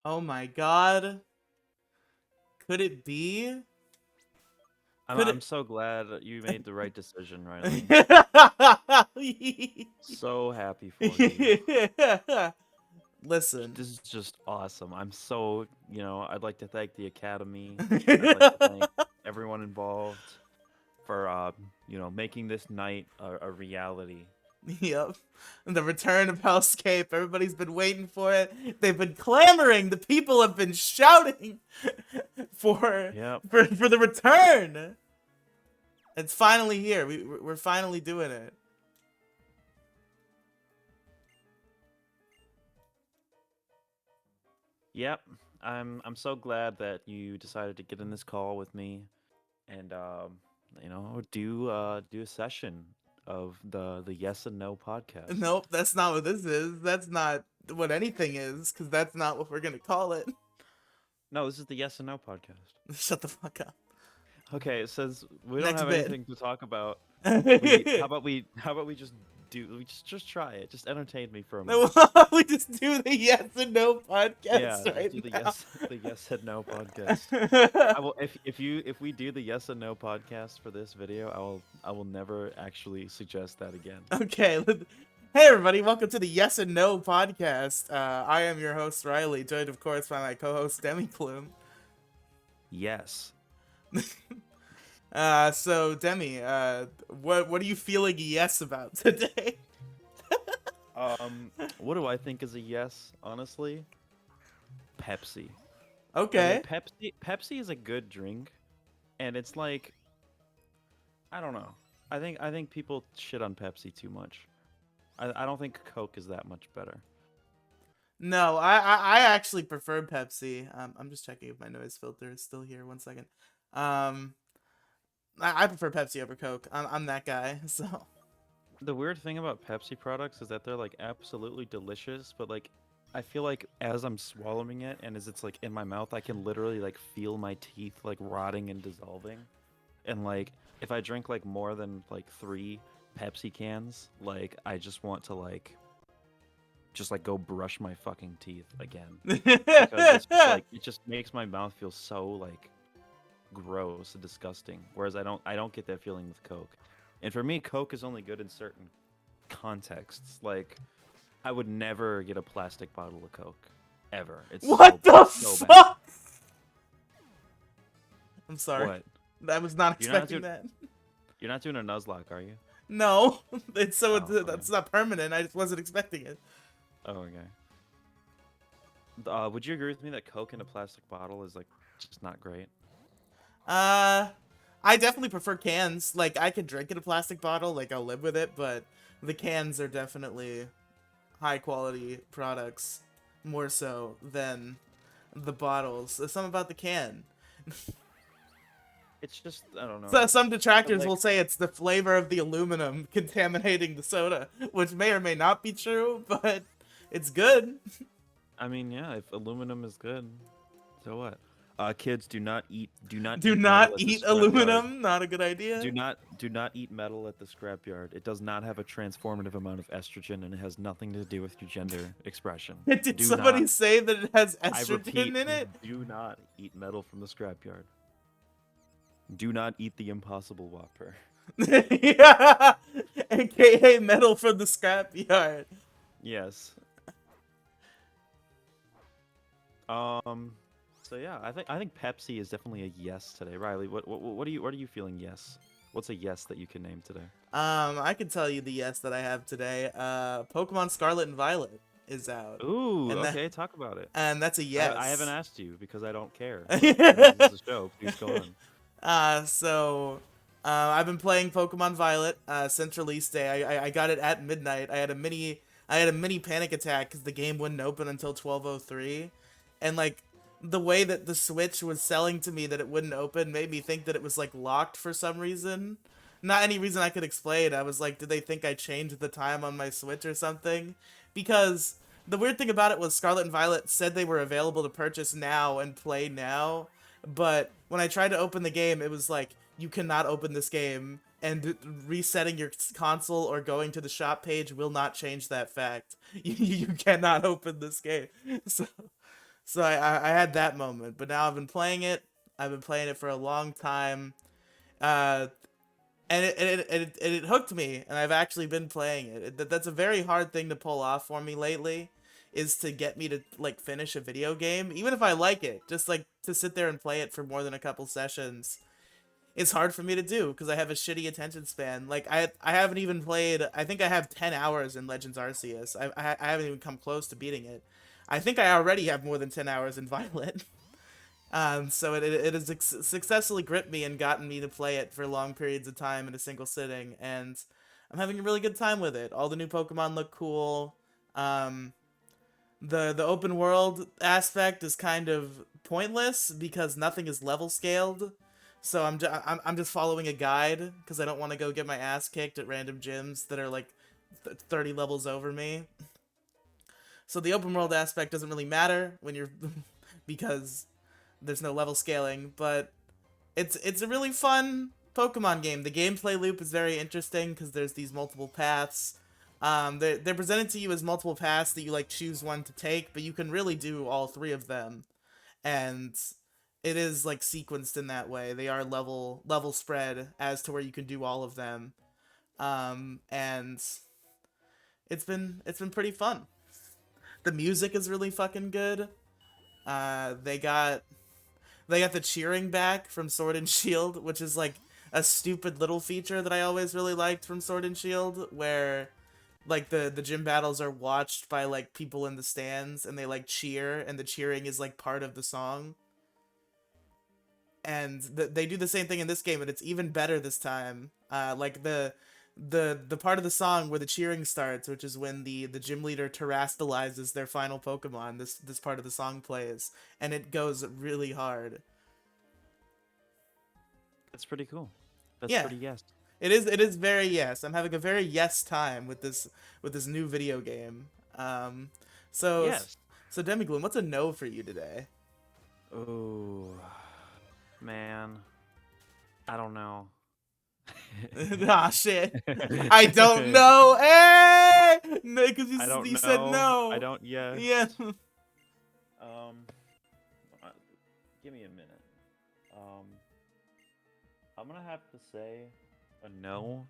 Oh my god. Could it be? I'm Could I'm it? so glad that you made the right decision, Riley. So happy for you. Listen. This is just awesome. I'd like to thank the Academy. I'd like to thank everyone involved for, making this night a reality. Yep. The return of Hellscape. Everybody's been waiting for it. They've been clamoring. The people have been shouting for Yep. for the return. It's finally here. We're finally doing it. Yep. I'm so glad that you decided to get in this call with me and do a session of the Yes and No podcast. Nope, that's not what this is. That's not what anything is, because that's not what we're gonna call it. No, this is the Yes and No podcast. Shut the fuck up. Okay, it says we don't Next have bit. anything to talk about. How about we just try it. Just entertain me for a No, moment. we just do the yes and no Yeah, podcast just right do the now. yes and no podcast. I will if we do the yes and no podcast for this video, I will never actually suggest that again. Okay. Hey everybody, welcome to the Yes and No podcast. I am your host Riley, joined of course by my co-host Demigloom. Yes. So Demi, what are you feeling yes about today? What do I think is a yes, honestly? Pepsi. Okay, Okay. Pepsi is a good drink, and it's like I don't know. I think people shit on Pepsi too much. I don't think Coke is that much better. No, I actually prefer Pepsi. I'm just checking if my noise filter is still here. 1 second. Um, I prefer Pepsi over Coke. I'm that guy. So The weird thing about Pepsi products is that they're like absolutely delicious, but like I feel like as I'm swallowing it and as it's like in my mouth, I can literally like feel my teeth like rotting and dissolving. And like if I drink like more than like 3 Pepsi cans, like I just want to like go brush my fucking teeth again because it's just like it just makes my mouth feel so like gross and disgusting. Whereas I don't get that feeling with Coke. And for me, Coke is only good in certain contexts. Like I would never get a plastic bottle of Coke ever. It's what the so bad. fuck? I'm sorry. What? I was not You're not expecting doing that. you're not doing a Nuzlocke, are you? No, Oh, okay. that's not permanent. I just wasn't expecting it. Oh, okay. Would you agree with me that Coke in a plastic bottle is like just not great? Uh, I definitely prefer cans. Like I can drink in a plastic bottle, like I'll live with it, but the cans are definitely high quality products more so than the bottles. There's something about the can. It's just I don't know. So some But detractors like will say it's the flavor of the aluminum contaminating the soda, which may or may not be true, but it's good. I mean, yeah, if aluminum is good, so what? Kids, do not Do eat not metal at the eat scrapyard. aluminum. Not a good idea. Do not eat metal at the scrapyard. It does not have a transformative amount of estrogen, and it has nothing to do with your gender expression. Did Do not. somebody say that it has I estrogen repeat, in it? do not eat metal from the scrapyard. Do not eat the Impossible Whopper. Yeah, aka metal from the scrapyard. Yes. Um. So yeah, I think Pepsi is definitely a yes today. Riley, what are you feeling yes? What's a yes that you can name today? I can tell you the yes that I have today. Pokemon Scarlet and Violet is out, Ooh, and that okay, talk about it. and that's a I haven't yes. asked you because I don't care. But this is the show. Please go on. So I've been playing Pokemon Violet since release day. I got it at midnight. I had a mini panic attack because the game wouldn't open until 12:03, and like the way that the Switch was selling to me that it wouldn't open made me think that it was like locked for some reason. Not any reason I could explain. I was like, did they think I changed the time on my Switch or something? Because the weird thing about it was Scarlet and Violet said they were available to purchase now and play now, but when I tried to open the game, it was like, you cannot open this game, and resetting your console or going to the shop page will not change that fact. You cannot open this game. So So I had that moment, but now I've been playing it. I've been playing it for a long time. Uh, and it hooked me, and I've actually been playing it. That's a very hard thing to pull off for me lately, is to get me to like finish a video game, even if I like it. Just like to sit there and play it for more than a couple sessions. It's hard for me to do because I have a shitty attention span. Like I haven't even played. I think I have 10 hours in Legends Arceus. I haven't even come close to beating it. I think I already have more than 10 hours in Violet. So it has successfully gripped me and gotten me to play it for long periods of time in a single sitting, and I'm having a really good time with it. All the new Pokemon look cool. Um, the open world aspect is kind of pointless because nothing is level scaled. So I'm just following a guide because I don't want to go get my ass kicked at random gyms that are like 30 levels over me. So the open world aspect doesn't really matter when you're because there's no level scaling, but it's a really fun Pokemon game. The gameplay loop is very interesting because there's these multiple paths. They're presented to you as multiple paths that you like choose one to take, but you can really do all three of them, and it is like sequenced in that way. They are level spread as to where you can do all of them, and it's been pretty fun. The music is really fucking good. They got the cheering back from Sword and Shield, which is like a stupid little feature that I always really liked from Sword and Shield, where like the gym battles are watched by like people in the stands and they like cheer, and the cheering is like part of the song. And they do the same thing in this game, and it's even better this time. Like the part of the song where the cheering starts, which is when the gym leader terastalizes their final Pokemon. This part of the song plays, and it goes really hard. That's pretty cool. That's Yeah, pretty yes. it is very yes. I'm having a very yes time with this new video game. Um, so Yes. so Demigloom, what's a no for you today? Oh, man. I don't know. Ah shit. I don't know. Hey, no, because I don't you said know. I no. don't yes. Yeah. Um, uh, give me a minute. Um, I'm gonna have to say a no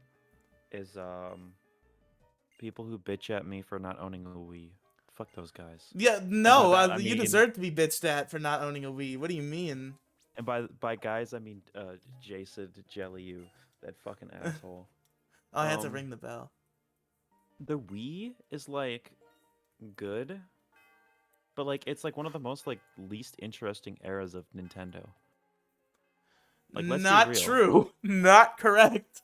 is people who bitch at me for not owning a Wii. Fuck those guys. Yeah, And by no, that I you mean, deserve to be bitched at for not owning a Wii. What do you mean? and by guys I mean Jason Jelly, you that fucking asshole. Oh, I had to Um, ring the bell. the Wii is like good, but like it's like one of the most like least interesting eras of Nintendo. Like let's be Not real. true. Not correct.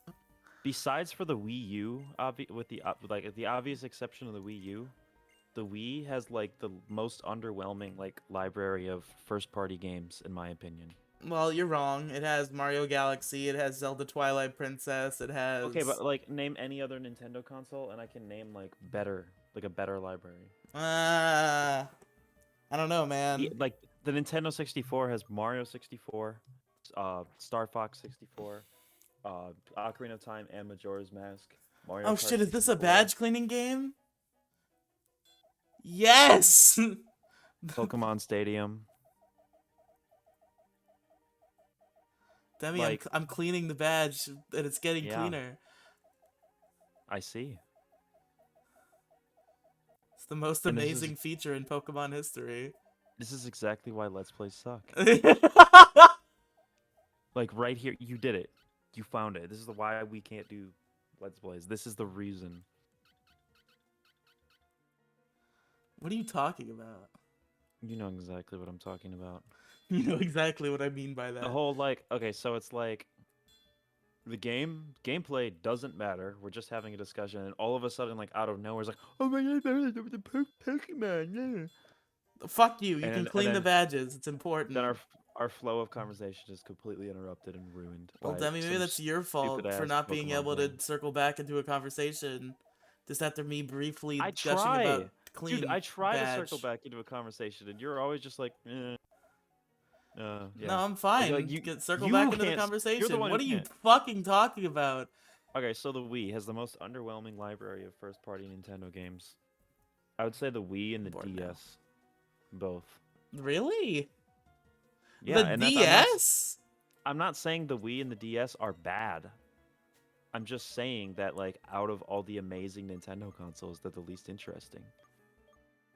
Besides for the Wii U, with the like the obvious exception of the Wii U, the Wii has like the most underwhelming like library of first-party games in my opinion. Well, you're wrong. It has Mario Galaxy. It has Zelda Twilight Princess. It Okay, has but like name any other Nintendo console and I can name like a better library. uh I don't know, man. Like the Nintendo 64 has Mario 64, Star Fox 64, Ocarina of Time and Majora's Mask, Mario Oh Kart shit, is this a 64, badge cleaning game? Yes. Pokemon Stadium. Demi, Like, I'm cleaning the badge and it's getting yeah, cleaner. I see. It's the most And this is amazing feature in Pokemon history. this is exactly why Let's Plays suck. Like right here, you did it. You found it. This is why we can't do Let's Plays. This is the reason. What are you talking about? You know exactly what I'm talking about. You know exactly what I mean by The that. whole like, okay, so it's like the gameplay doesn't matter. We're just having a discussion, and all of a sudden, like out of nowhere, it's like, oh my god, the Pokemon, yeah. Fuck you. You And can and clean the badges. It's then important. our flow of conversation is completely interrupted and ruined Well, by Demi, maybe some that's your stupid fault for ass not being Pokemon able to thing. circle back into a conversation just after me briefly I gushing about try, dude. clean I try to circle badge. back into a conversation, and you're always just like, No, yeah. I'm Like fine. you, Circle you back into the can't. You're the conversation. one who What are you can't. fucking talking about? Okay, so the Wii has the most underwhelming library of first-party Nintendo games. I would say the Wii and I'm the bored now. DS, both. Really? The Yeah, and that's DS? I'm not saying the Wii and the DS are bad. I'm just saying that like out of all the amazing Nintendo consoles, they're the least interesting.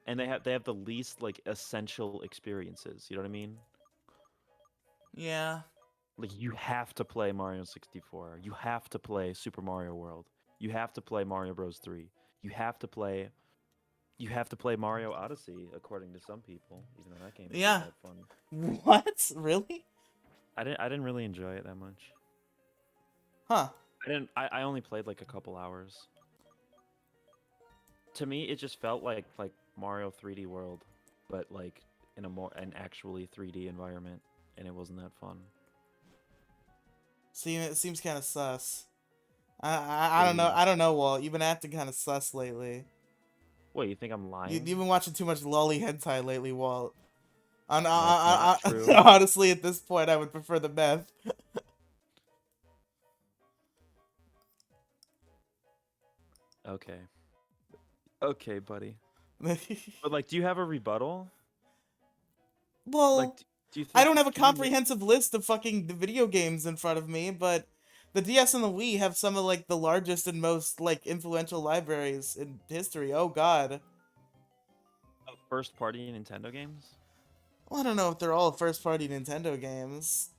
And they have the least like essential experiences. You know what I mean? Yeah. Like you have to play Mario 64. You have to play Super Mario World. You have to play Mario Bros 3. You have to play you have to play Mario Odyssey according to some people, even though that game isn't Yeah. that fun. What? Really? I didn't really enjoy it that much. Huh. I only played like a couple hours. To me, it just felt like Mario 3D World, but like in an actually 3D environment, and it wasn't that fun. See, it seems kind of sus. I What do don't you know. mean? I don't know, Walt. You've been acting kind of sus lately. What, you think I'm You've lying? been watching too much lolly hentai lately, Walt. That's not true. Honestly, at this point, I would prefer the meth. Okay. Okay, buddy. But like, do you have a rebuttal? Like, Well, do you I think don't have a can you make comprehensive list of fucking video games in front of me, but the DS and the Wii have some of like the largest and most like influential libraries in history. Oh God. first party Nintendo games? Well, I don't know if they're all first-party Nintendo games.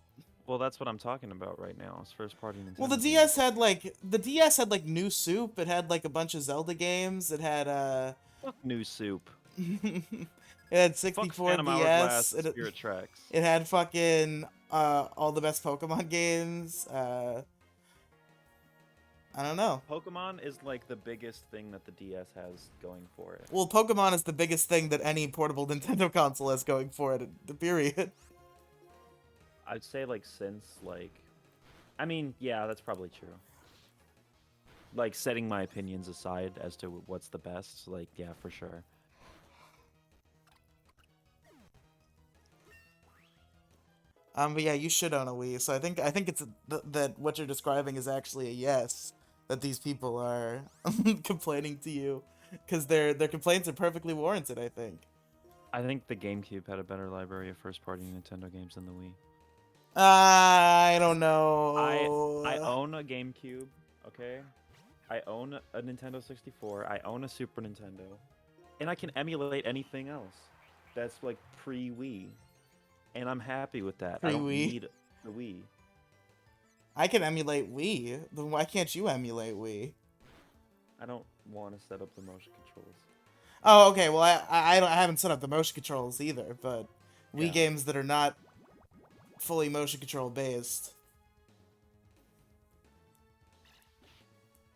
Well, that's what I'm talking about right now. It's first party Well, the Nintendo DS games. had like New Soup. It had like a bunch of Zelda games. It had Fuck New Soup. it had Fuck 64 Phantom DS. Hourglass and Spirit Tracks. It had fucking all the best Pokemon games. I don't know. Pokemon is like the biggest thing that the DS has going for it. Well, Pokemon is the biggest thing that any portable Nintendo console has going for it. The period. I'd say like since like I mean, yeah, that's probably true. Like setting my opinions aside as to what's the best, like yeah, for sure. But yeah, you should own a Wii. So I think it's that what you're describing is actually a yes. That these people are complaining to you, because their complaints are perfectly warranted. I think. I think the GameCube had a better library of first-party Nintendo games than the Wii. I don't I know. own a GameCube, okay? I own a Nintendo 64. I own a Super Nintendo, and I can emulate anything else that's like pre-Wii, and I'm happy with that. I Free don't Wii. need the Wii. I can emulate Wii. Then why can't you emulate Wii? I don't want to set up the motion controls. Oh, okay. Well, I haven't set up the motion controls either, but Wii Yeah. games that are not fully motion control based.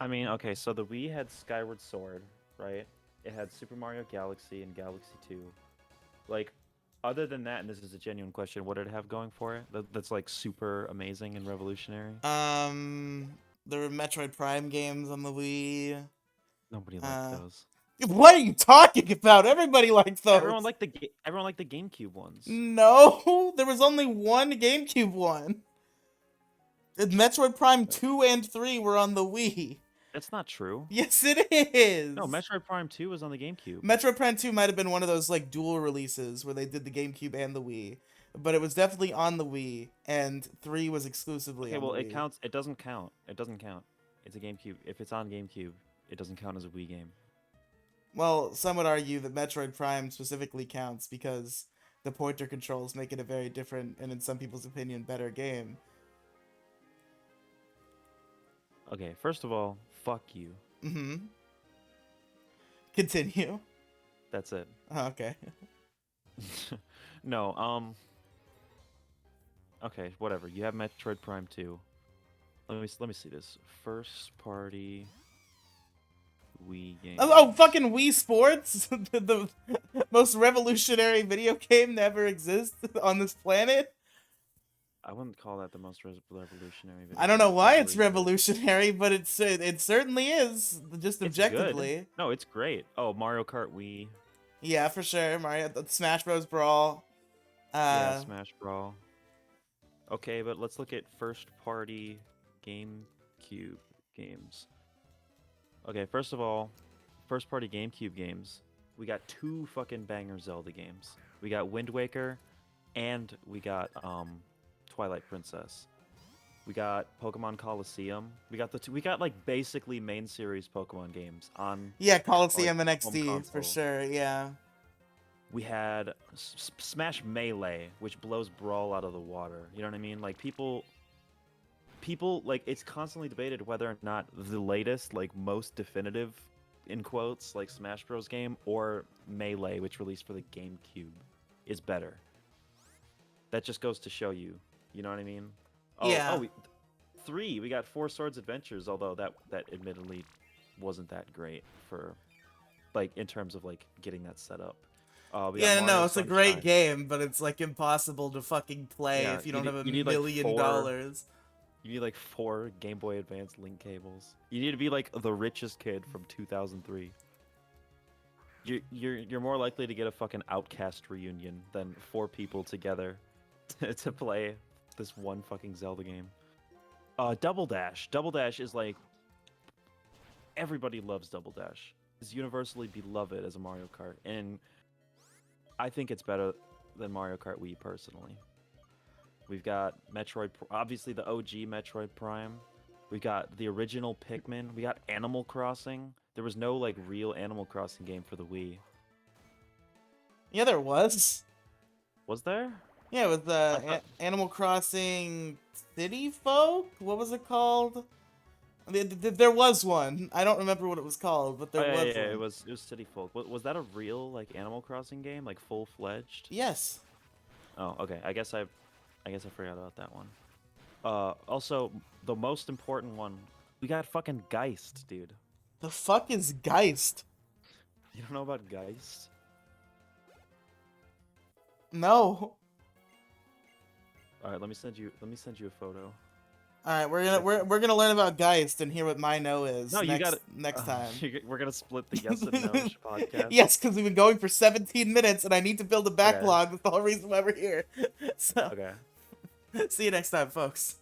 I mean, okay, so the Wii had Skyward Sword, right? It had Super Mario Galaxy and Galaxy 2. Like, other than that, and this is a genuine question, what did it have going for it that's like super amazing and revolutionary? There were Metroid Prime games on the Wii. Nobody liked Uh, those. what are you talking about? Everybody liked Everyone those. liked everyone liked the GameCube ones. No, there was only one GameCube one. Metroid Prime 2 and 3 were on the Wii. That's not true. Yes, it No, is. Metroid Prime 2 was on the GameCube. Metroid Prime 2 might have been one of those like dual releases where they did the GameCube and the Wii. But it was definitely on the Wii, and 3 was exclusively Okay, on the well, it Wii. counts. It doesn't count. It doesn't count. It's a GameCube. If it's on GameCube, it doesn't count as a Wii game. Well, some would argue that Metroid Prime specifically counts because the pointer controls make it a very different, and in some people's opinion, better game. Okay, first of all, fuck you. Mm-hmm. Continue. That's it. Oh, okay. No, okay, whatever. You have Metroid Prime 2. Let me see this. First party Wii game. Oh, fucking Wii Sports, the most revolutionary video game to ever exist on this planet. I wouldn't call that the most revolutionary video I don't game know why ever it's either. revolutionary, but it certainly is, just It's objectively. good. No, it's great. Oh, Mario Kart Wii. Yeah, for sure. Mario, Smash Bros. Brawl. Yeah, Smash Brawl. Okay, but let's look at first party GameCube games. Okay, first of all, first party GameCube games. We got two fucking banger Zelda games. We got Wind Waker, and we got Twilight Princess. We got Pokemon Coliseum. We got we got like basically main series Pokemon games on Yeah, like Coliseum and home XD for console. sure. Yeah. We had Smash Melee, which blows Brawl out of the water. You know what I mean? Like people like it's constantly debated whether or not the latest, like most definitive, in quotes, like Smash Bros. Game or Melee, which released for the GameCube, is better. That just goes to show you. You know what I mean? Yeah. Three. We got Four Swords Adventures, although that admittedly wasn't that great for, like, in terms of like getting that set up. We got Yeah, no, Mario it's a great Sunshine. game, but it's like impossible to fucking play Yeah, if you don't have a you need like million four. dollars. You need like 4 Game Boy Advance link cables. You need to be like the richest kid from 2003. You're more likely to get a fucking Outcast reunion than 4 people together to play this one fucking Zelda game. Double Dash. Double Dash is like everybody loves Double Dash. It's universally beloved as a Mario Kart, and I think it's better than Mario Kart Wii personally. We've got Metroid, obviously the OG Metroid Prime. We got the original Pikmin. We got Animal Crossing. There was no like real Animal Crossing game for the Wii. Yeah, there was. Was there? Yeah, with Animal Crossing City Folk. What was it called? There was one. I don't remember what it was called, but there Oh, was yeah, one. it was City Folk. Was that a real like Animal Crossing game, like full fledged? Yes. Oh, okay. I guess I forgot about that one. Also the most important one, we got fucking Geist, dude. The fuck is Geist? You don't know about Geist? No. All right, let me send you a photo. All right, we're gonna learn about Geist and hear what my no is. No, you got it next time. We're gonna split the yes and no podcast. Yes, because we've been going for 17 minutes and I need to build a backlog. That's the whole reason why we're here. So, Okay. see you next time, folks.